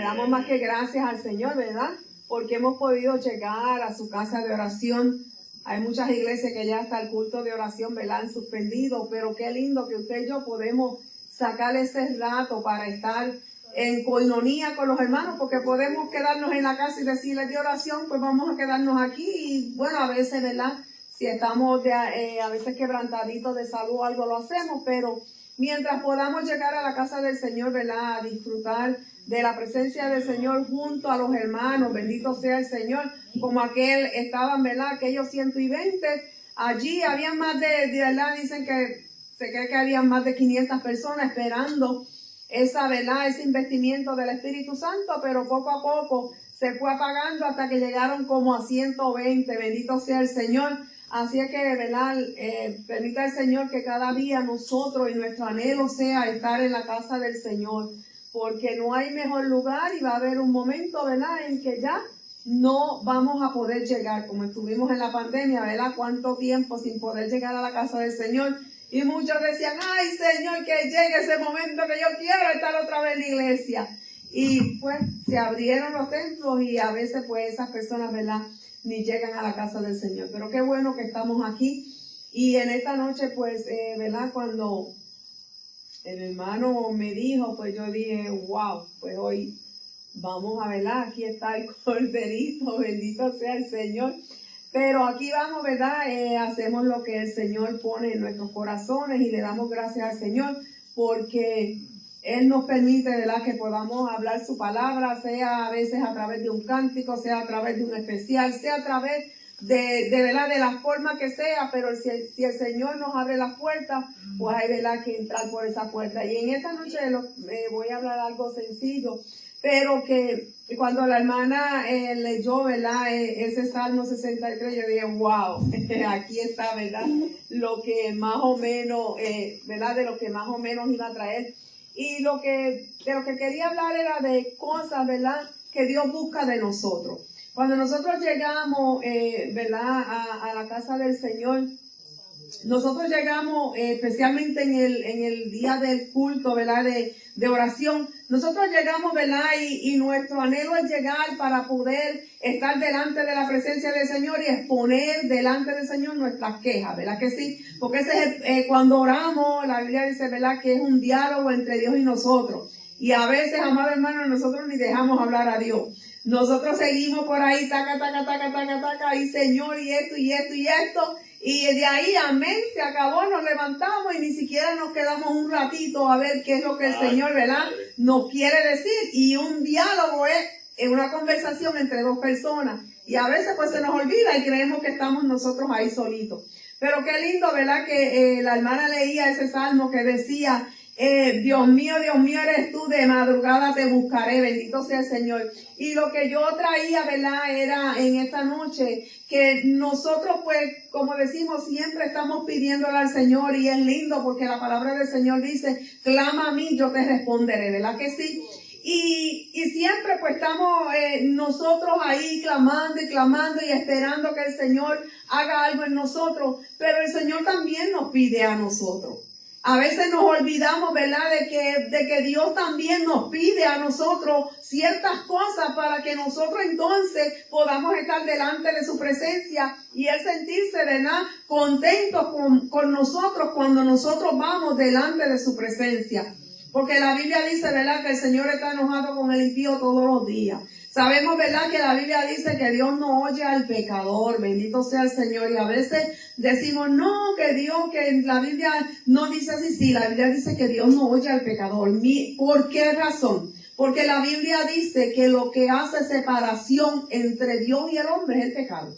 damos más que gracias al Señor, ¿verdad? Porque hemos podido llegar a su casa de oración. Hay muchas iglesias que ya hasta el culto de oración, ¿verdad?, han suspendido, pero qué lindo que usted y yo podemos sacar ese rato para estar en coinonía con los hermanos, porque podemos quedarnos en la casa y decirles de oración, pues vamos a quedarnos aquí. Y bueno, a veces, ¿verdad?, si estamos a veces quebrantaditos de salud o algo, lo hacemos, pero mientras podamos llegar a la casa del Señor, ¿verdad?, a disfrutar de la presencia del Señor junto a los hermanos, bendito sea el Señor, como estaban, ¿verdad?, aquellos 120, allí habían más ¿verdad?, dicen que se cree que habían más de 500 personas esperando ¿verdad?, ese investimiento del Espíritu Santo, pero poco a poco se fue apagando hasta que llegaron como a 120, bendito sea el Señor. Así es que, ¿verdad?, permita el Señor que cada día nosotros y nuestro anhelo sea estar en la casa del Señor, porque no hay mejor lugar y va a haber un momento, ¿verdad?, en que ya no vamos a poder llegar, como estuvimos en la pandemia, ¿verdad?, cuánto tiempo sin poder llegar a la casa del Señor. Y muchos decían, ay Señor, que llegue ese momento que yo quiero estar otra vez en la iglesia. Y pues se abrieron los templos y a veces pues esas personas, ¿verdad?, ni llegan a la casa del Señor. Pero qué bueno que estamos aquí. Y en esta noche pues, ¿verdad?, cuando el hermano me dijo, pues yo dije, wow, pues hoy vamos a verla, aquí está el corderito, bendito sea el Señor. Pero aquí vamos, ¿verdad? Hacemos lo que el Señor pone en nuestros corazones y le damos gracias al Señor porque Él nos permite, ¿verdad?, que podamos hablar su palabra, sea a veces a través de un cántico, sea a través de un especial, sea a través ¿verdad?, de la forma que sea, pero si el Señor nos abre las puertas, pues hay, ¿verdad?, que entrar por esa puerta. Y en esta noche voy a hablar algo sencillo, pero que cuando la hermana leyó, ¿verdad?, ese Salmo 63, yo dije, wow, aquí está, ¿verdad?, lo que más o menos, ¿verdad?, de lo que más o menos iba a traer. Y de lo que quería hablar era de cosas, ¿verdad?, que Dios busca de nosotros. Cuando nosotros llegamos, ¿verdad?, a la casa del Señor, nosotros llegamos especialmente en el día del culto, ¿verdad?, de oración. Nosotros llegamos, ¿verdad?, y nuestro anhelo es llegar para poder estar delante de la presencia del Señor y exponer delante del Señor nuestras quejas, ¿verdad que sí? Porque ese es cuando oramos, la Biblia dice, ¿verdad?, que es un diálogo entre Dios y nosotros. Y a veces, amados hermanos, nosotros ni dejamos hablar a Dios. Nosotros seguimos por ahí, taca, y Señor, y esto, y esto, y esto. Y de ahí, amén, se acabó, nos levantamos y ni siquiera nos quedamos un ratito a ver qué es lo que el Señor, ¿verdad?, nos quiere decir. Y un diálogo es una conversación entre dos personas. Y a veces pues se nos olvida y creemos que estamos nosotros ahí solitos. Pero qué lindo, ¿verdad?, que la hermana leía ese salmo que decía, Dios mío, eres tú, de madrugada te buscaré, bendito sea el Señor. Y lo que yo traía, ¿verdad?, era en esta noche que nosotros, pues, como decimos, siempre estamos pidiéndole al Señor, y es lindo porque la palabra del Señor dice, clama a mí, yo te responderé, ¿verdad que sí? Y siempre pues estamos nosotros ahí clamando y esperando que el Señor haga algo en nosotros, pero el Señor también nos pide a nosotros. A veces nos olvidamos, ¿verdad?, de que Dios también nos pide a nosotros ciertas cosas para que nosotros entonces podamos estar delante de su presencia y Él sentirse, ¿verdad?, contentos con nosotros cuando nosotros vamos delante de su presencia. Porque la Biblia dice, ¿verdad?, que el Señor está enojado con el impío todos los días. Sabemos, ¿verdad?, que la Biblia dice que Dios no oye al pecador, bendito sea el Señor. Y a veces decimos, no, que la Biblia no dice así. Sí, la Biblia dice que Dios no oye al pecador. ¿Por qué razón? Porque la Biblia dice que lo que hace separación entre Dios y el hombre es el pecado.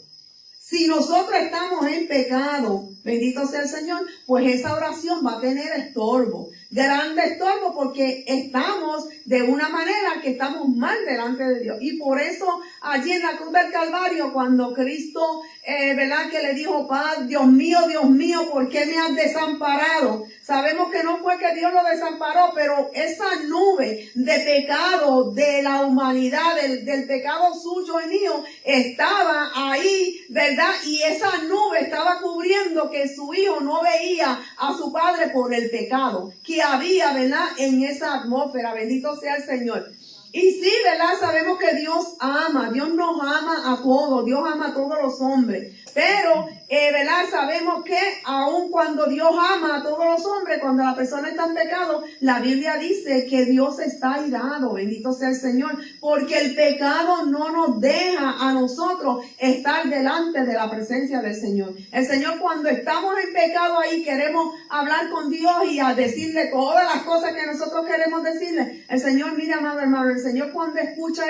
Si nosotros estamos en pecado, bendito sea el Señor, pues esa oración va a tener estorbo, grande estorbo, porque estamos de una manera que estamos mal delante de Dios. Y por eso allí en la cruz del Calvario, cuando Cristo, ¿verdad?, que le dijo, Padre, Dios mío, ¿por qué me has desamparado? Sabemos que no fue que Dios lo desamparó, pero esa nube de pecado de la humanidad, del pecado suyo y mío, estaba ahí, ¿verdad? Y esa nube estaba cubriendo que su hijo no veía a su padre por el pecado que había, ¿verdad?, en esa atmósfera. Bendito sea el Señor. Y sí, ¿verdad? Sabemos que Dios nos ama a todos, Dios ama a todos los hombres. Pero, ¿verdad? Sabemos que aun cuando Dios ama a todos los hombres, cuando la persona está en pecado, la Biblia dice que Dios está airado, bendito sea el Señor, porque el pecado no nos deja a nosotros estar delante de la presencia del Señor. El Señor, cuando estamos en pecado ahí, queremos hablar con Dios y a decirle todas las cosas que nosotros queremos decirle. El Señor, mira, amado hermano, el Señor cuando escucha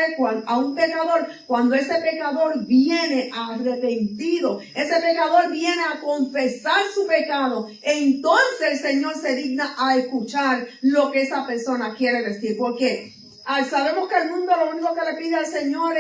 a un pecador, cuando ese pecador viene arrepentido, ese pecador viene a confesar su pecado, entonces el Señor se digna a escuchar lo que esa persona quiere decir. Porque sabemos que al mundo lo único que le pide al Señor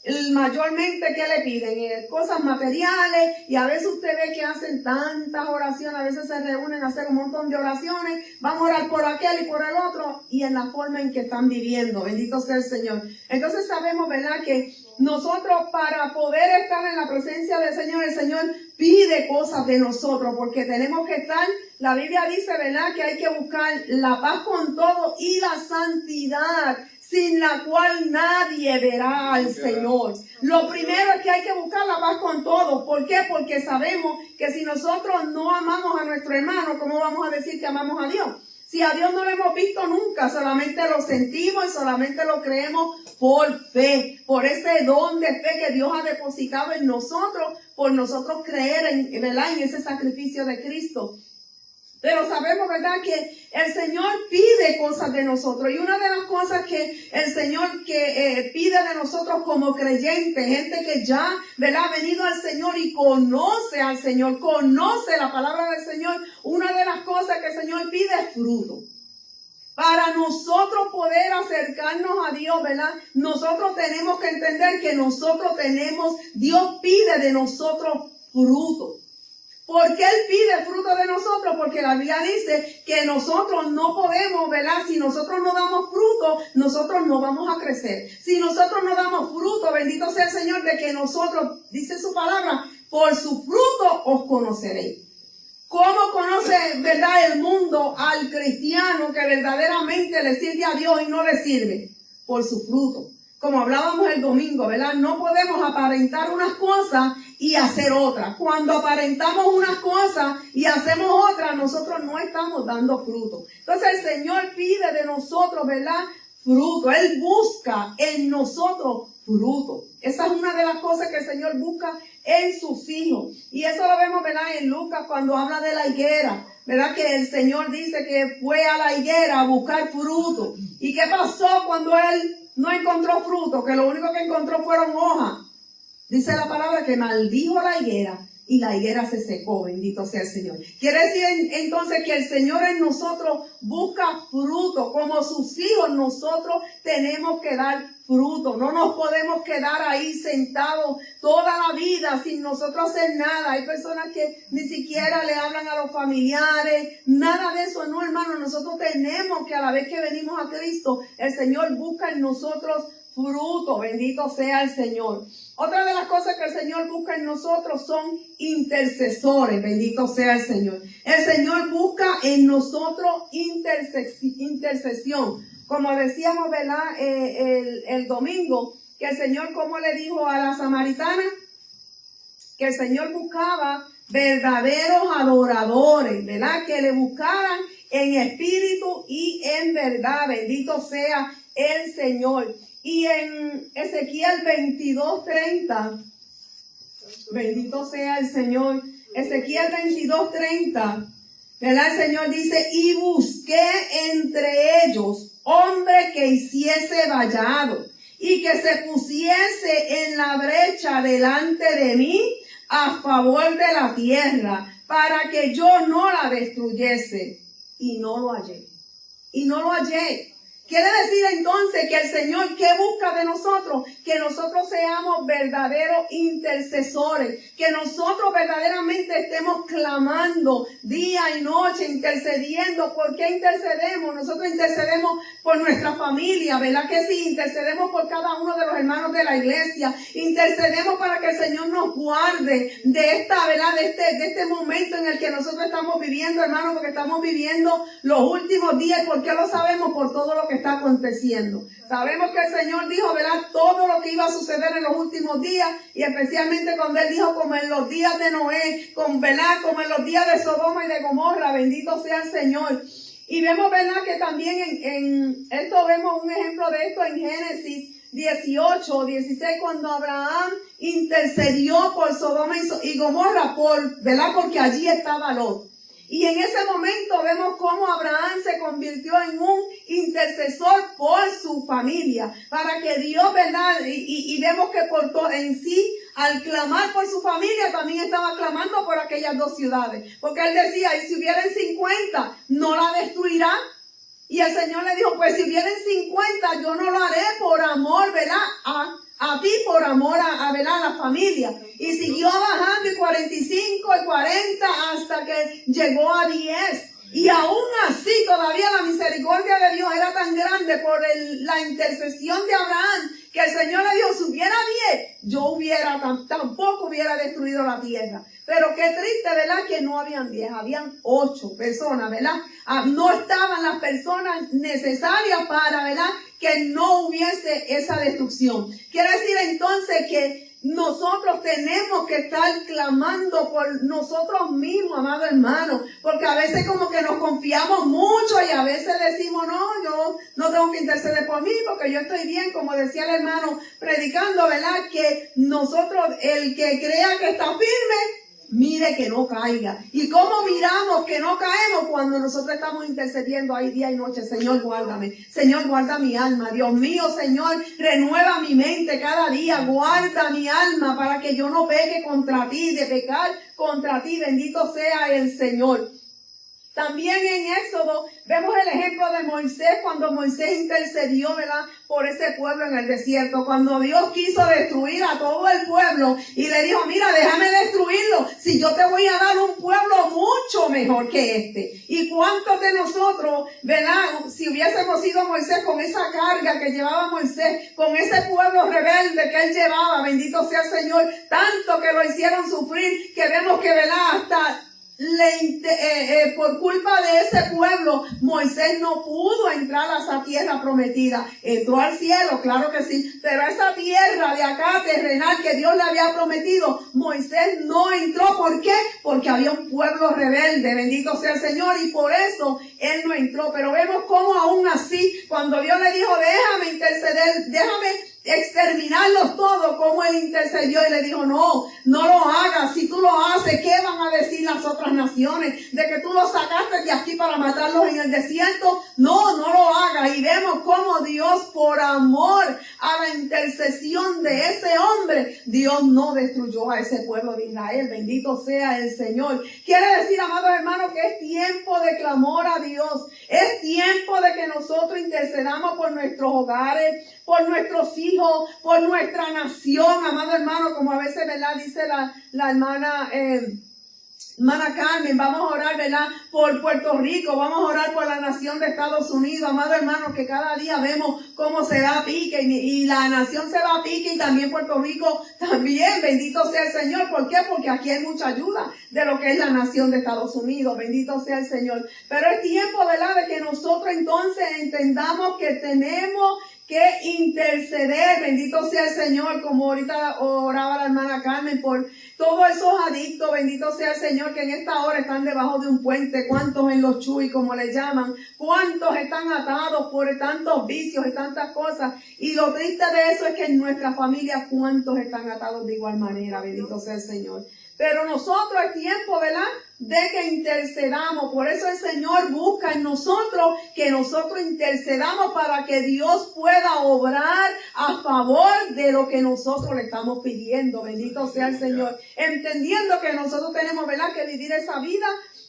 es mayormente que le piden cosas materiales, y a veces usted ve que hacen tantas oraciones, a veces se reúnen a hacer un montón de oraciones, van a orar por aquel y por el otro, y en la forma en que están viviendo, bendito sea el Señor. Entonces sabemos, ¿verdad?, que nosotros, para poder estar en la presencia del Señor, el Señor pide cosas de nosotros, porque tenemos que estar, la Biblia dice, ¿verdad?, que hay que buscar la paz con todo y la santidad, sin la cual nadie verá al Señor. Lo primero es que hay que buscar la paz con todos. ¿Por qué? Porque sabemos que si nosotros no amamos a nuestro hermano, ¿cómo vamos a decir que amamos a Dios? Si a Dios no lo hemos visto nunca, solamente lo sentimos y solamente lo creemos por fe, por ese don de fe que Dios ha depositado en nosotros, por nosotros creer ¿verdad?, en ese sacrificio de Cristo. Pero sabemos, ¿verdad?, que el Señor pide cosas de nosotros. Y una de las cosas que el Señor pide de nosotros como creyentes, gente que ya, ¿verdad?, ha venido al Señor y conoce al Señor, conoce la palabra del Señor. Una de las cosas que el Señor pide es fruto. Para nosotros poder acercarnos a Dios, ¿verdad?, nosotros tenemos que entender que Dios pide de nosotros fruto. ¿Por qué Él pide fruto de nosotros? Porque la Biblia dice que nosotros no podemos, ¿verdad? Si nosotros no damos fruto, nosotros no vamos a crecer. Si nosotros no damos fruto, bendito sea el Señor, de que nosotros, dice su palabra, por su fruto os conoceréis. ¿Cómo conoce, verdad, el mundo al cristiano que verdaderamente le sirve a Dios y no le sirve? Por su fruto. Como hablábamos el domingo, ¿verdad? No podemos aparentar unas cosas y hacer otras. Cuando aparentamos unas cosas y hacemos otras, nosotros no estamos dando fruto. Entonces el Señor pide de nosotros, ¿verdad?, fruto. Él busca en nosotros fruto. Esa es una de las cosas que el Señor busca en sus hijos. Y eso lo vemos, ¿verdad?, en Lucas cuando habla de la higuera. ¿Verdad?, que el Señor dice que fue a la higuera a buscar fruto. ¿Y qué pasó cuando Él no encontró fruto? Que lo único que encontró fueron hojas. Dice la palabra que maldijo la higuera y la higuera se secó, bendito sea el Señor. Quiere decir entonces que el Señor en nosotros busca fruto. Como sus hijos nosotros tenemos que dar fruto. No nos podemos quedar ahí sentados toda la vida sin nosotros hacer nada. Hay personas que ni siquiera le hablan a los familiares, nada de eso. No, hermano, nosotros tenemos que, a la vez que venimos a Cristo, el Señor busca en nosotros fruto, bendito sea el Señor. Otra de las cosas que el Señor busca en nosotros son intercesores, bendito sea el Señor. El Señor busca en nosotros intercesión. Como decíamos, ¿verdad?, el domingo, que el Señor, como le dijo a la samaritana, que el Señor buscaba verdaderos adoradores, ¿verdad?, que le buscaran en espíritu y en verdad, bendito sea el Señor. Y en Ezequiel 22:30, bendito sea el Señor, Ezequiel 22:30, ¿verdad? El Señor dice, y busqué entre ellos hombre que hiciese vallado y que se pusiese en la brecha delante de mí a favor de la tierra, para que yo no la destruyese. Y no lo hallé. Y no lo hallé. Quiere decir entonces que el Señor, ¿qué busca de nosotros? Que nosotros seamos verdaderos intercesores, que nosotros verdaderamente estemos clamando día y noche, intercediendo. ¿Por qué intercedemos? Nosotros intercedemos por nuestra familia, ¿verdad que sí? Intercedemos por cada uno de los hermanos de la iglesia, intercedemos para que el Señor nos guarde de esta, ¿verdad?, de este momento en el que nosotros estamos viviendo, hermano, porque estamos viviendo los últimos días. ¿Por qué lo sabemos? Por todo lo que está aconteciendo. Sabemos que el Señor dijo, ¿verdad?, todo lo que iba a suceder en los últimos días, y especialmente cuando Él dijo, como en los días de Noé, ¿verdad?, como en los días de Sodoma y de Gomorra, bendito sea el Señor. Y vemos, ¿verdad?, que también en esto vemos un ejemplo de esto en Génesis 18, 16, cuando Abraham intercedió por Sodoma y Gomorra, ¿verdad?, porque allí estaba Lot. Y en ese momento vemos cómo Abraham se convirtió en un intercesor por su familia, para que Dios, ¿verdad? Y vemos que en sí, al clamar por su familia, también estaba clamando por aquellas dos ciudades. Porque él decía, y si hubieran 50, ¿no la destruirá? Y el Señor le dijo, pues si vienen 50, yo no lo haré por amor, ¿verdad?, a ti, por amor ¿verdad?, a la familia. Y siguió bajando, y 45, y 40, hasta que llegó a 10. Y aún así, todavía la misericordia de Dios era tan grande por la intercesión de Abraham, que el Señor le dijo, si hubiera 10, yo tampoco hubiera destruido la tierra. Pero qué triste, ¿verdad?, que no habían 10, habían 8 personas, ¿verdad? No estaban las personas necesarias para, ¿verdad?, que no hubiese esa destrucción. Quiere decir entonces que nosotros tenemos que estar clamando por nosotros mismos, amado hermano, porque a veces como que nos confiamos mucho y a veces decimos, no, yo no tengo que interceder por mí porque yo estoy bien, como decía el hermano predicando, ¿verdad?, que nosotros, el que crea que está firme, mire que no caiga. ¿Y cómo miramos que no caemos? Cuando nosotros estamos intercediendo ahí día y noche. Señor, guárdame. Señor, guarda mi alma. Dios mío, Señor, renueva mi mente cada día. Guarda mi alma para que yo no peque contra ti, de pecar contra ti. Bendito sea el Señor. También en Éxodo vemos el ejemplo de Moisés, cuando Moisés intercedió, ¿verdad?, por ese pueblo en el desierto. Cuando Dios quiso destruir a todo el pueblo y le dijo, mira, déjame destruirlo, si yo te voy a dar un pueblo mucho mejor que este. ¿Y cuántos de nosotros, ¿verdad?, si hubiésemos sido Moisés con esa carga que llevaba Moisés, con ese pueblo rebelde que él llevaba, bendito sea el Señor, tanto que lo hicieron sufrir, que vemos que, ¿verdad?, hasta por culpa de ese pueblo, Moisés no pudo entrar a esa tierra prometida. Entró al cielo, claro que sí, pero esa tierra de acá, terrenal, que Dios le había prometido, Moisés no entró. ¿Por qué? Porque había un pueblo rebelde, bendito sea el Señor, y por eso él no entró. Pero vemos cómo aún así, cuando Dios le dijo, déjame interceder, déjame exterminarlos todos, como él intercedió y le dijo, no lo hagas. Si tú lo haces, ¿qué van a decir las otras naciones? De que tú los sacaste de aquí para matarlos en el desierto. No lo hagas. Y vemos cómo Dios, por amor a la intercesión de ese hombre, Dios no destruyó a ese pueblo de Israel. Bendito sea el Señor. Quiere decir, amados hermanos, que es tiempo de clamor a Dios. Es tiempo de que nosotros intercedamos por nuestros hogares, por nuestros hijos, por nuestra nación, amado hermano, como a veces, ¿verdad?, dice la hermana Carmen, vamos a orar, ¿verdad?, por Puerto Rico, vamos a orar por la nación de Estados Unidos, amado hermano, que cada día vemos cómo se va a pique y la nación se va a pique, y también Puerto Rico también, bendito sea el Señor. ¿Por qué? Porque aquí hay mucha ayuda de lo que es la nación de Estados Unidos, bendito sea el Señor. Pero es tiempo, ¿verdad?, de que nosotros entonces entendamos que tenemos que interceder, bendito sea el Señor, como ahorita oraba la hermana Carmen, por todos esos adictos, bendito sea el Señor, que en esta hora están debajo de un puente. ¿Cuántos en los chuy, como le llaman? ¿Cuántos están atados por tantos vicios y tantas cosas? Y lo triste de eso es que en nuestra familia, ¿cuántos están atados de igual manera? Bendito sea el Señor. Pero nosotros es tiempo, ¿verdad?, de que intercedamos. Por eso el Señor busca en nosotros que nosotros intercedamos para que Dios pueda obrar a favor de lo que nosotros le estamos pidiendo. Bendito sea el Señor. Entendiendo que nosotros tenemos, ¿verdad?, que vivir esa vida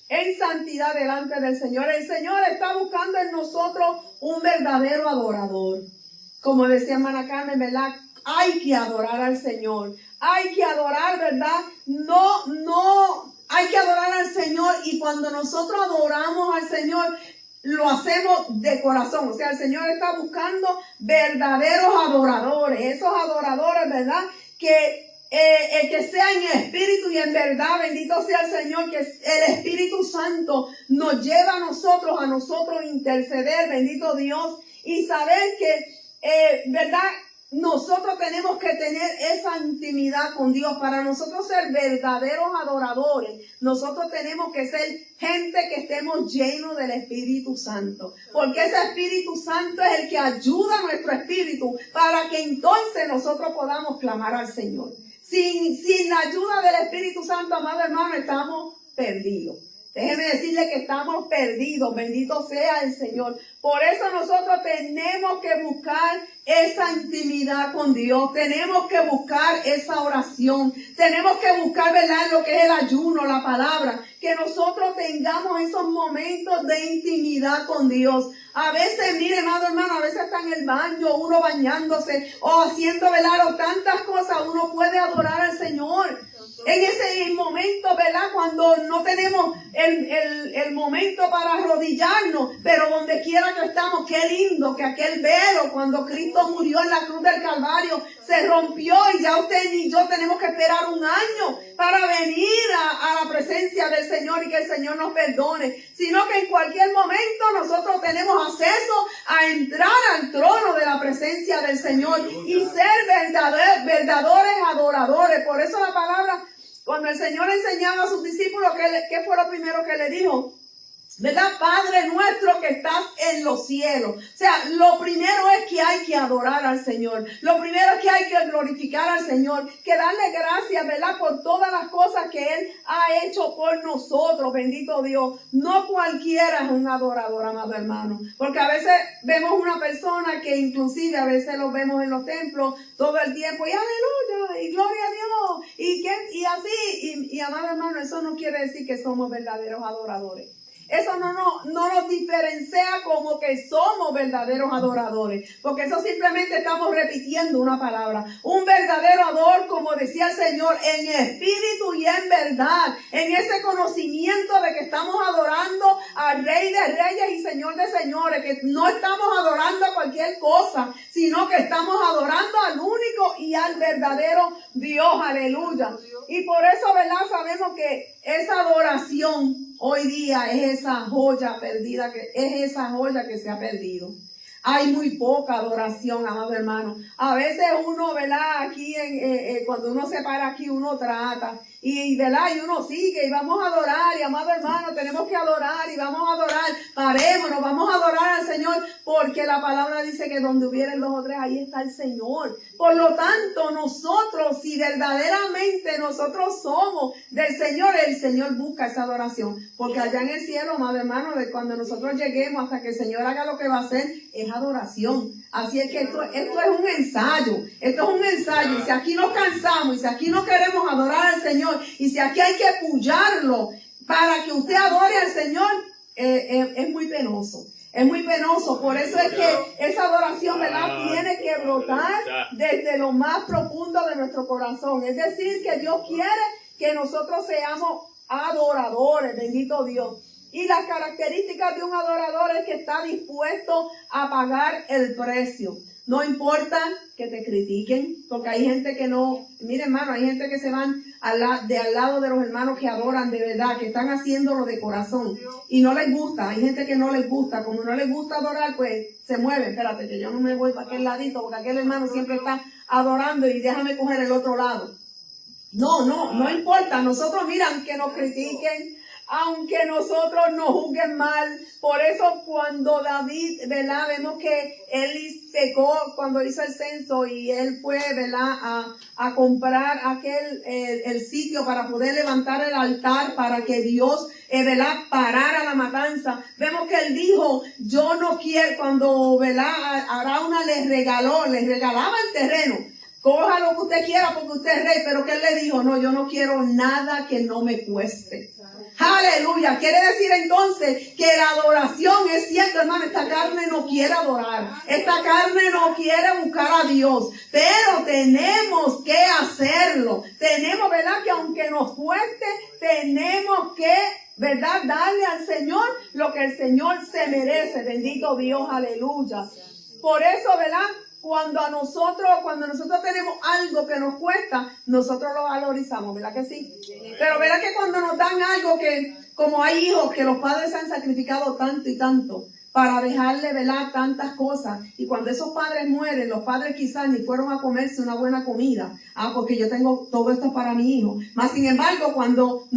en santidad delante del Señor. El Señor está buscando en nosotros un verdadero adorador. Como decía hermana Carmen, ¿verdad?, hay que adorar al Señor. Hay que adorar, ¿verdad? Hay que adorar al Señor, y cuando nosotros adoramos al Señor, lo hacemos de corazón. O sea, el Señor está buscando verdaderos adoradores. Esos adoradores, ¿verdad?, que sea en espíritu y en verdad. Bendito sea el Señor, que el Espíritu Santo nos lleva a nosotros interceder, bendito Dios, y saber que ¿verdad? Nosotros tenemos que tener esa intimidad con Dios. Para nosotros ser verdaderos adoradores, nosotros tenemos que ser gente que estemos llenos del Espíritu Santo. Porque ese Espíritu Santo es el que ayuda a nuestro espíritu para que entonces nosotros podamos clamar al Señor. Sin la ayuda del Espíritu Santo, amado hermano, estamos perdidos. Déjeme decirle que estamos perdidos. Bendito sea el Señor. Por eso nosotros tenemos que buscar esa intimidad con Dios. Tenemos que buscar esa oración. Tenemos que buscar, ¿verdad?, lo que es el ayuno, la palabra. Que nosotros tengamos esos momentos de intimidad con Dios. A veces, mire, amado hermano, a veces está en el baño, uno bañándose o haciendo, ¿verdad?, o tantas cosas. Uno puede adorar al Señor. En ese momento, ¿verdad?, cuando no tenemos el momento para arrodillarnos, pero donde quiera que estamos, qué lindo que aquel velo, cuando Cristo murió en la cruz del Calvario, se rompió y ya usted y yo tenemos que esperar un año para venir a la presencia del Señor y que el Señor nos perdone, sino que en cualquier momento nosotros tenemos acceso a entrar al trono de la presencia del Señor y ser verdaderos adoradores. Por eso la palabra, cuando el Señor enseñaba a sus discípulos, ¿qué fue lo primero que le dijo? ¿Verdad? Padre nuestro que estás en los cielos. O sea, lo primero es que hay que adorar al Señor. Lo primero es que hay que glorificar al Señor. Que darle gracias, ¿verdad?, por todas las cosas que Él ha hecho por nosotros. Bendito Dios. No cualquiera es un adorador, amado hermano. Porque a veces vemos una persona que inclusive a veces lo vemos en los templos todo el tiempo. Y aleluya, y gloria a Dios. Y así. Y amado hermano, eso no quiere decir que somos verdaderos adoradores. Eso no nos diferencia como que somos verdaderos adoradores, porque eso simplemente estamos repitiendo una palabra. Un verdadero adorador, como decía el Señor, en espíritu y en verdad, en ese conocimiento de que estamos adorando al Rey de Reyes y Señor de Señores, que no estamos adorando a cualquier cosa, sino que estamos adorando al único y al verdadero Dios. Aleluya. Y por eso, ¿verdad?, sabemos que esa adoración hoy día es esa joya perdida, es esa joya que se ha perdido. Hay muy poca adoración, amado hermano. A veces uno, ¿verdad?, aquí cuando uno se para aquí, uno trata. ¿Verdad?, y uno sigue y vamos a adorar. Y amado hermano, tenemos que adorar y vamos a adorar. Parémonos, vamos a adorar al Señor. Porque la palabra dice que donde hubieren 2 o 3, ahí está el Señor. Por lo tanto, nosotros, si verdaderamente nosotros somos del Señor, el Señor busca esa adoración. Porque allá en el cielo, amado hermano, de cuando nosotros lleguemos hasta que el Señor haga lo que va a hacer, es adoración. Así es que esto es un ensayo. Esto es un ensayo. Y si aquí nos cansamos, y si aquí no queremos adorar al Señor, y si aquí hay que apoyarlo para que usted adore al Señor, es muy penoso. Es muy penoso. Por eso es que esa adoración, ¿verdad?, tiene que brotar desde lo más profundo de nuestro corazón. Es decir, que Dios quiere que nosotros seamos adoradores. Bendito Dios. Y las características de un adorador es que está dispuesto a pagar el precio. No importa que te critiquen, porque hay gente que no, mire hermano, hay gente que se van al lado de los hermanos que adoran de verdad, que están haciéndolo de corazón y no les gusta. Hay gente que no les gusta, como no les gusta adorar, pues se mueven. Espérate, que yo no me voy para aquel ladito, porque aquel hermano siempre está adorando y déjame coger el otro lado. No importa. Nosotros, miran, que nos critiquen, aunque nosotros nos juzguen mal. Por eso cuando David, ¿verdad?, vemos que él pecó cuando hizo el censo y él fue, ¿verdad?, a comprar el sitio para poder levantar el altar para que Dios, ¿verdad?, parara la matanza. Vemos que él dijo, yo no quiero, cuando, ¿verdad?, Arauna les regalaba el terreno. Coja lo que usted quiera porque usted es rey, pero que él le dijo, no, yo no quiero nada que no me cueste. Aleluya. Quiere decir entonces que la adoración, es cierto, hermano, esta carne no quiere adorar. Esta carne no quiere buscar a Dios. Pero tenemos que hacerlo. Tenemos, ¿verdad?, que aunque nos cueste, tenemos que, ¿verdad?, darle al Señor lo que el Señor se merece. Bendito Dios, aleluya. Por eso, ¿verdad?, cuando nosotros tenemos algo que nos cuesta, nosotros lo valorizamos, ¿verdad que sí? Pero ¿verdad que cuando nos dan algo que, como hay hijos que los padres se han sacrificado tanto y tanto, para dejarle, ¿verdad?, tantas cosas. Y cuando esos padres mueren, los padres quizás ni fueron a comerse una buena comida. Porque yo tengo todo esto para mi hijo. Más sin embargo, cuando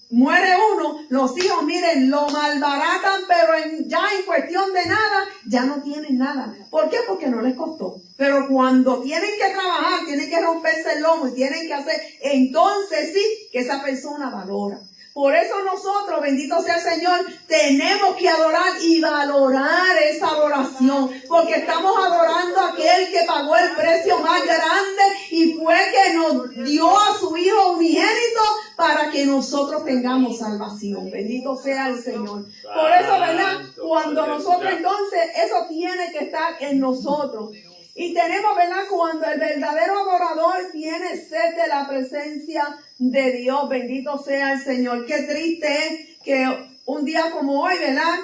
muere uno, los hijos, miren, lo malbaratan, pero ya en cuestión de nada, ya no tienen nada. ¿Por qué? Porque no les costó. Pero cuando tienen que trabajar, tienen que romperse el lomo y tienen que hacer, entonces sí que esa persona valora. Por eso nosotros, bendito sea el Señor, tenemos que adorar y valorar esa adoración, porque estamos adorando a aquel que pagó el precio más grande y fue que nos dio a su Hijo unigénito para que nosotros tengamos salvación. Bendito sea el Señor. Por eso, ¿verdad? Cuando nosotros entonces, eso tiene que estar en nosotros. Y tenemos, ¿verdad?, cuando el verdadero adorador tiene sed de la presencia de Dios, bendito sea el Señor. Qué triste es que un día como hoy, ¿verdad?,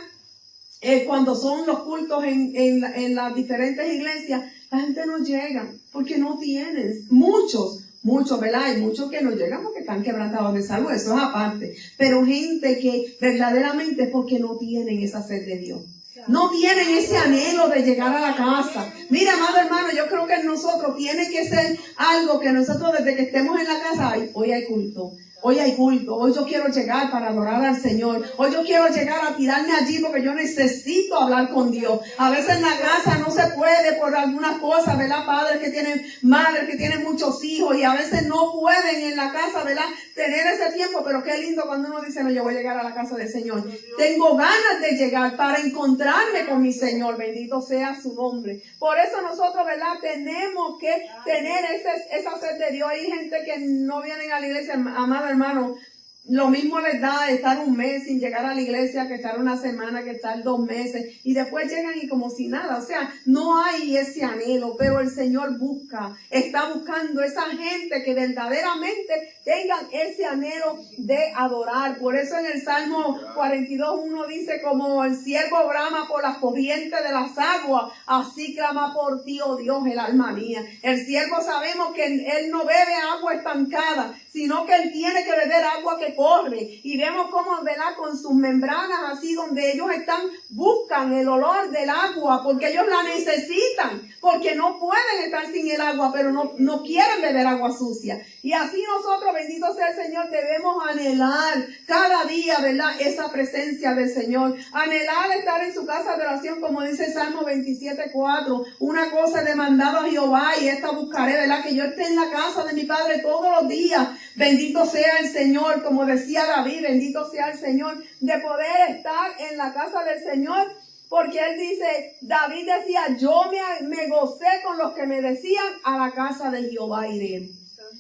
cuando son los cultos en las diferentes iglesias, la gente no llega porque no tienen. Muchos, ¿verdad? Hay muchos que no llegan porque están quebrantados de salud, eso es aparte. Pero gente que verdaderamente es porque no tienen esa sed de Dios. No tienen ese anhelo de llegar a la casa. Mira, amado hermano, yo creo que en nosotros tiene que ser algo que nosotros desde que estemos en la casa, hoy hay culto. Hoy hay culto, hoy yo quiero llegar para adorar al Señor. Hoy yo quiero llegar a tirarme allí porque yo necesito hablar con Dios. A veces en la casa no se puede por algunas cosas, ¿verdad? Padres que tienen, madres que tienen muchos hijos y a veces no pueden en la casa, ¿verdad?, tener ese tiempo. Pero qué lindo cuando uno dice, no, yo voy a llegar a la casa del Señor. Tengo ganas de llegar para encontrarme con mi Señor. Bendito sea su nombre. Por eso nosotros, ¿verdad?, tenemos que tener esa sed de Dios. Hay gente que no vienen a la iglesia, amada hermano, lo mismo les da estar un mes sin llegar a la iglesia que estar una semana, que estar 2 meses y después llegan y como si nada. O sea, no hay ese anhelo, pero el Señor está buscando esa gente que verdaderamente tengan ese anhelo de adorar. Por eso en el Salmo 42:1 dice, como el siervo brama por las corrientes de las aguas, así clama por ti, oh Dios, el alma mía. El siervo sabemos que él no bebe agua estancada, sino que él tiene que beber agua que corre. Y vemos cómo, ¿verdad?, con sus membranas así donde ellos buscan el olor del agua, porque ellos la necesitan, porque no pueden estar sin el agua, pero no quieren beber agua sucia. Y así nosotros, bendito sea el Señor, debemos anhelar cada día, ¿verdad?, esa presencia del Señor. Anhelar estar en su casa de oración, como dice el Salmo 27:4. Una cosa he demandado a Jehová y esta buscaré, ¿verdad?, que yo esté en la casa de mi Padre todos los días. Bendito sea el Señor, como decía David, bendito sea el Señor, de poder estar en la casa del Señor. Porque él dice, David decía, yo me gocé con los que me decían, a la casa de Jehová iré.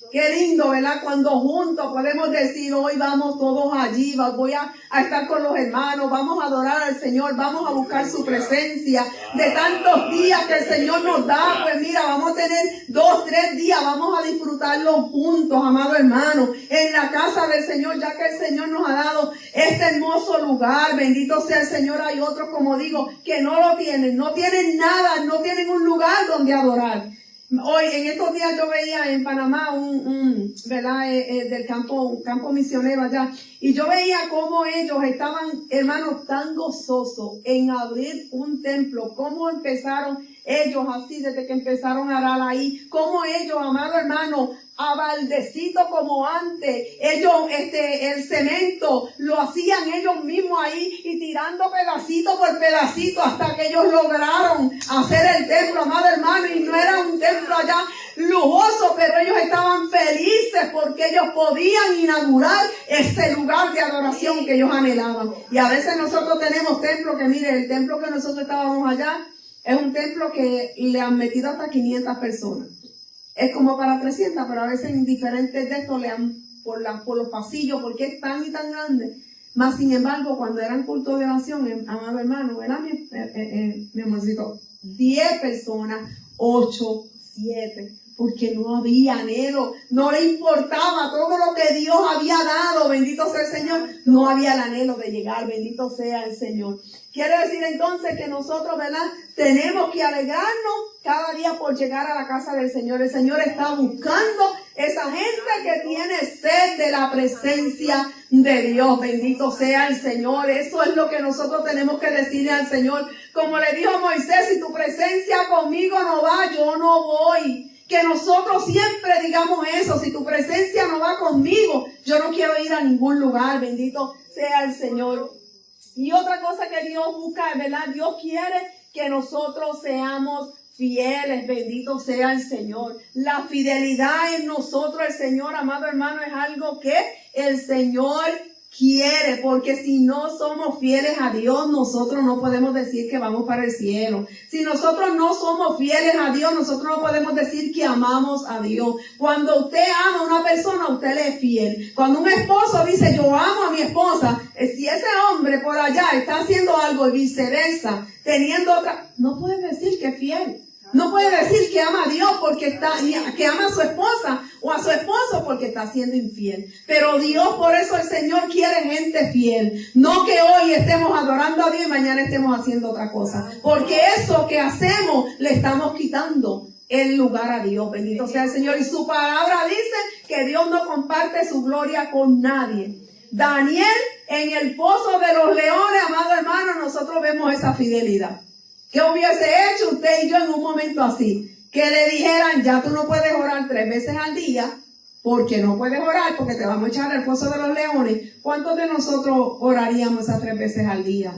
Qué lindo, ¿verdad? Cuando juntos podemos decir, hoy vamos todos allí, voy a estar con los hermanos, vamos a adorar al Señor, vamos a buscar su presencia. De tantos días que el Señor nos da, pues mira, vamos a tener 2, 3 días, vamos a disfrutarlos juntos, amado hermano, en la casa del Señor, ya que el Señor nos ha dado este hermoso lugar. Bendito sea el Señor. Hay otros, como digo, que no lo tienen, no tienen nada, no tienen un lugar donde adorar. Hoy, en estos días yo veía en Panamá ¿verdad?, del un campo misionero allá, y yo veía cómo ellos estaban, hermanos, tan gozosos en abrir un templo, cómo empezaron ellos así, desde que empezaron a arar ahí, cómo ellos, amado hermano, a baldecito como antes, ellos, el cemento lo hacían ellos mismos ahí y tirando pedacito por pedacito hasta que ellos lograron hacer el templo, amado hermano, y no era un templo allá lujoso, pero ellos estaban felices porque ellos podían inaugurar ese lugar de adoración que ellos anhelaban. Y a veces nosotros tenemos templos que, mire, el templo que nosotros estábamos allá es un templo que le han metido hasta 500 personas. Es como para 300, pero a veces en diferentes de estos le han por los pasillos, porque es tan y tan grande. Mas, sin embargo, cuando eran cultos de oración, amado hermano, ¿verdad, mi amorcito? 10 personas, 8, 7, porque no había anhelo, no le importaba todo lo que Dios había dado, bendito sea el Señor, no había el anhelo de llegar, bendito sea el Señor. Quiere decir entonces que nosotros, ¿verdad?, tenemos que alegrarnos cada día por llegar a la casa del Señor. El Señor está buscando Esa gente que tiene sed de la presencia de Dios. Bendito sea el Señor. Eso es lo que nosotros tenemos que decirle al Señor. Como le dijo Moisés, si tu presencia conmigo no va, yo no voy. Que nosotros siempre digamos eso. Si tu presencia no va conmigo, yo no quiero ir a ningún lugar. Bendito sea el Señor. Y otra cosa que Dios busca, ¿verdad? Dios quiere que nosotros seamos fieles, bendito sea el Señor. La fidelidad en nosotros, el Señor, amado hermano, es algo que el Señor quiere, porque si no somos fieles a Dios, nosotros no podemos decir que vamos para el cielo. Si nosotros no somos fieles a Dios, nosotros no podemos decir que amamos a Dios. Cuando usted ama a una persona, usted le es fiel. Cuando un esposo dice, yo amo a mi esposa, si ese hombre por allá está haciendo algo y viceversa, teniendo otra, no puede decir que es fiel. No puede decir que ama a Dios porque que ama a su esposa o a su esposo porque está siendo infiel. Pero Dios, por eso el Señor quiere gente fiel. No que hoy estemos adorando a Dios y mañana estemos haciendo otra cosa. Porque eso que hacemos le estamos quitando el lugar a Dios. Bendito sea el Señor. Y su palabra dice que Dios no comparte su gloria con nadie. Daniel en el pozo de los leones, amado hermano, nosotros vemos esa fidelidad. ¿Qué hubiese hecho usted y yo en un momento así? Que le dijeran, ya tú no puedes orar 3 veces al día, porque no puedes orar, porque te vamos a echar al pozo de los leones. ¿Cuántos de nosotros oraríamos esas 3 veces al día?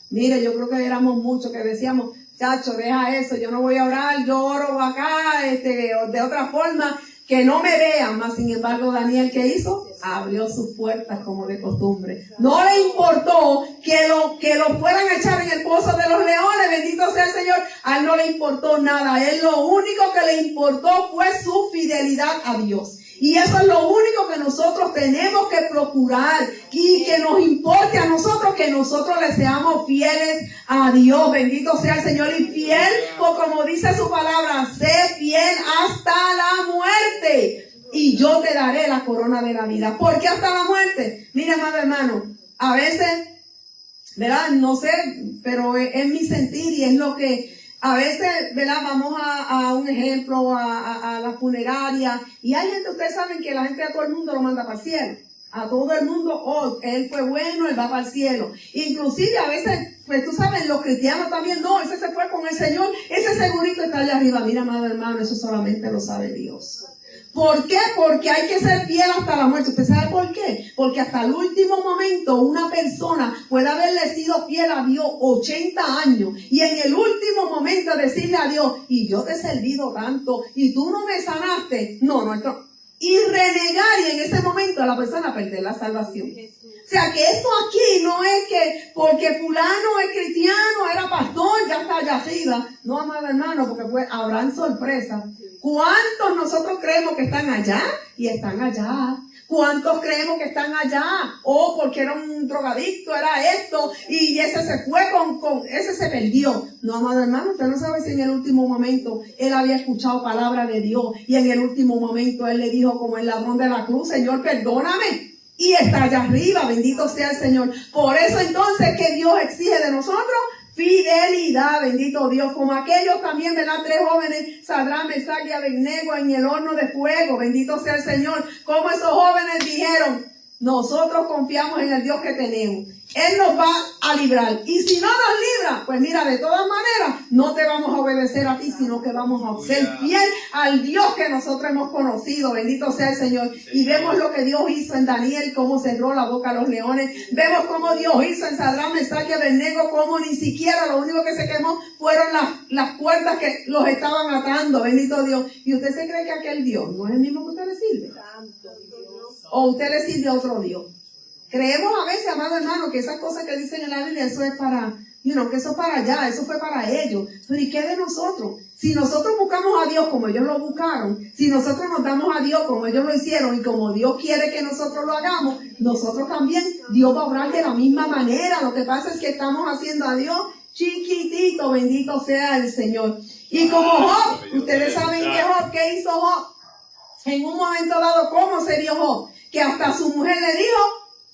Mire, yo creo que éramos muchos que decíamos, chacho, deja eso, yo no voy a orar, yo oro acá, de otra forma, que no me vean. Mas, sin embargo, Daniel, ¿qué hizo? Abrió sus puertas como de costumbre. No le importó que lo fueran a echar en el pozo de los leones, bendito sea el Señor. A él no le importó nada. A él lo único que le importó fue su fidelidad a Dios. Y eso es lo único que nosotros tenemos que procurar, y que nos importe a nosotros, que nosotros le seamos fieles a Dios. Bendito sea el Señor. Y fiel, o como dice su palabra, sé fiel hasta la muerte, y yo te daré la corona de la vida. ¿Por qué hasta la muerte? Mira, amado hermano, a veces, ¿verdad? No sé, pero es mi sentir y es lo que a veces, ¿verdad? Vamos a un ejemplo, a la funeraria, y hay gente, ustedes saben que la gente, a todo el mundo lo manda para el cielo. A todo el mundo, oh, él fue bueno, él va para el cielo. Inclusive a veces, pues tú sabes, los cristianos también, no, ese se fue con el Señor, ese segurito está allá arriba. Mira, amado hermano, eso solamente lo sabe Dios. ¿Por qué? Porque hay que ser fiel hasta la muerte. ¿Usted sabe por qué? Porque hasta el último momento una persona puede haberle sido fiel a Dios 80 años y en el último momento decirle a Dios, y yo te he servido tanto y tú no me sanaste. No, y renegar, y en ese momento la persona perder la salvación. O sea que esto aquí no es que porque fulano es cristiano, era pastor, ya está allá arriba. No, amado hermano, porque pues habrán sorpresas. ¿Cuántos nosotros creemos que están allá y están allá? ¿Cuántos creemos que están allá? Oh, porque era un drogadicto, era esto, y ese se fue ese se perdió. No, amado hermano, usted no sabe si en el último momento él había escuchado palabra de Dios, y en el último momento él le dijo como el ladrón de la cruz, Señor, perdóname. Y está allá arriba, bendito sea el Señor. Por eso entonces que Dios exige de nosotros fidelidad, bendito Dios, como aquellos también, ¿verdad? 3 jóvenes, Sadrach, Mesach y Abednego, en el horno de fuego, bendito sea el Señor. Como esos jóvenes dijeron, nosotros confiamos en el Dios que tenemos. Él nos va a librar. Y si no nos libra, pues mira, de todas maneras, no te vamos a obedecer a ti, sino que vamos a ser fiel al Dios que nosotros hemos conocido. Bendito sea el Señor. Y vemos lo que Dios hizo en Daniel, cómo cerró la boca a los leones. Vemos cómo Dios hizo en Sadrach, Mesach y Abednego, cómo ni siquiera lo único que se quemó fueron las cuerdas que los estaban atando. Bendito Dios. ¿Y usted se cree que aquel Dios no es el mismo que usted le sirve? ¿O usted le sirve a otro Dios? Creemos a veces, amado hermano, que esas cosas que dicen en la Biblia, eso es para, que eso es para allá, eso fue para ellos. Pero ¿y qué de nosotros? Si nosotros buscamos a Dios como ellos lo buscaron, si nosotros nos damos a Dios como ellos lo hicieron y como Dios quiere que nosotros lo hagamos, nosotros también, Dios va a obrar de la misma manera. Lo que pasa es que estamos haciendo a Dios chiquitito, bendito sea el Señor. Y como Job, ustedes saben que Job, ¿qué hizo Job? En un momento dado, ¿cómo se dio Job? Que hasta su mujer le dijo,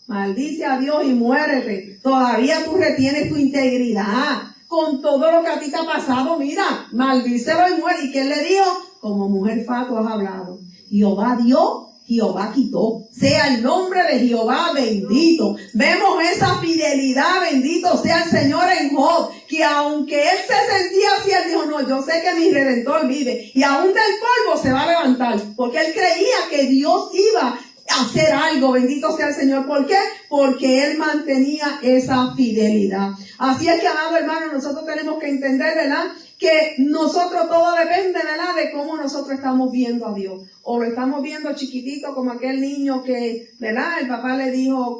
maldice a Dios y muérete. Todavía tú retienes tu integridad. Con todo lo que a ti te ha pasado, mira, maldícelo y muere. ¿Y qué le dijo? Como mujer fatua has hablado. Jehová dio, Jehová quitó. Sea el nombre de Jehová bendito. Vemos esa fidelidad, bendito sea el Señor en Job, que aunque él se sentía así, él dijo, no, yo sé que mi Redentor vive, y aún del polvo se va a levantar, porque él creía que Dios iba a hacer algo. Bendito sea el Señor. ¿Por qué? Porque él mantenía esa fidelidad. Así es que, amado hermano, nosotros tenemos que entender, ¿verdad?, que nosotros todo depende, ¿verdad?, de cómo nosotros estamos viendo a Dios. O lo estamos viendo chiquitito como aquel niño que, ¿verdad?, el papá le dijo,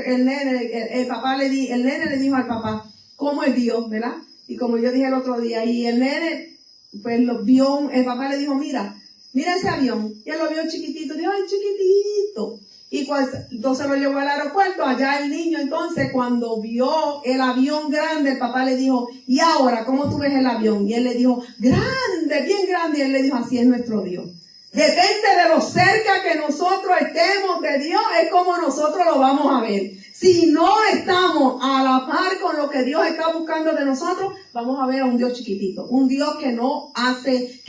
el nene le dijo al papá, ¿cómo es Dios?, ¿verdad? Y como yo dije el otro día, y el nene, pues lo vio, el papá le dijo, mira ese avión. Y él lo vio chiquitito, dijo, ay, chiquitito. Y entonces lo llevó al aeropuerto, allá el niño, entonces cuando vio el avión grande, el papá le dijo, ¿y ahora cómo tú ves el avión? Y él le dijo, grande, bien grande. Y él le dijo, así es nuestro Dios. Depende de lo cerca que nosotros estemos de Dios, es como nosotros lo vamos a ver. Si no estamos a la par con lo que Dios está buscando de nosotros, vamos a ver a un Dios chiquitito, un Dios que no hace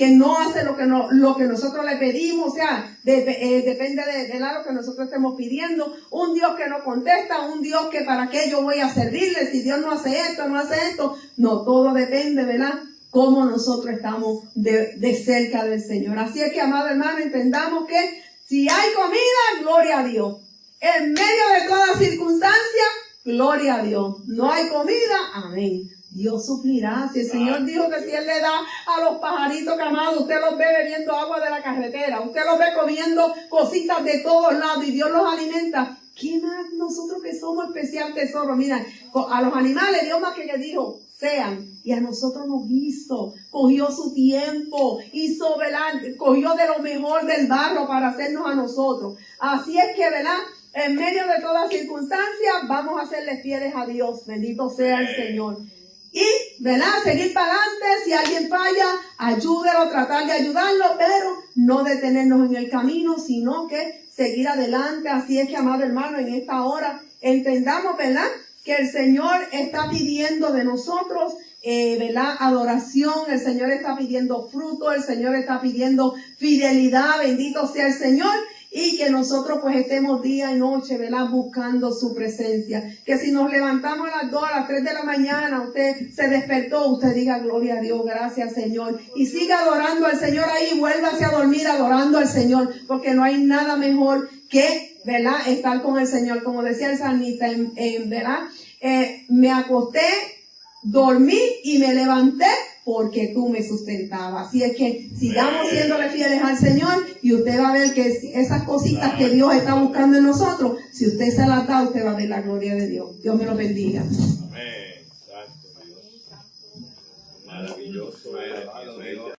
lo que nosotros le pedimos, o sea, depende de lo que nosotros estemos pidiendo, un Dios que no contesta, un Dios que para qué yo voy a servirle, si Dios no hace esto, no, todo depende, ¿verdad?, cómo nosotros estamos de cerca del Señor. Así es que, amado hermano, entendamos que si hay comida, gloria a Dios. En medio de toda circunstancia, gloria a Dios. No hay comida, amén. Dios suplirá. Si el Señor dijo que si Él le da a los pajaritos, que, amado, usted los ve bebiendo agua de la carretera, usted los ve comiendo cositas de todos lados y Dios los alimenta, ¿qué más nosotros que somos especial tesoro? Mira, a los animales Dios más que dijo, sean, y a nosotros nos hizo, cogió su tiempo, cogió de lo mejor del barro para hacernos a nosotros. Así es que, ¿verdad?, en medio de todas circunstancias, vamos a serle fieles a Dios. Bendito sea el Señor. Y, ¿verdad?, seguir para adelante. Si alguien falla, ayúdelo, tratar de ayudarlo, pero no detenernos en el camino, sino que seguir adelante. Así es que, amado hermano, en esta hora entendamos, ¿verdad?, que el Señor está pidiendo de nosotros, ¿verdad?, adoración. El Señor está pidiendo fruto, el Señor está pidiendo fidelidad. Bendito sea el Señor. Y que nosotros pues estemos día y noche, ¿verdad?, buscando su presencia. Que si nos levantamos a las 2, a las 3 de la mañana, usted se despertó, usted diga gloria a Dios, gracias Señor. Y siga adorando al Señor ahí, vuélvase a dormir adorando al Señor, porque no hay nada mejor que, ¿verdad?, estar con el Señor. Como decía el salmista, ¿verdad?, me acosté, dormí y me levanté porque tú me sustentabas. Así es que sigamos siéndole fieles al Señor y usted va a ver que esas cositas que Dios está buscando en nosotros, si usted se las da, usted va a ver la gloria de Dios. Dios me lo bendiga. Amén. Santo Dios. Maravilloso eres.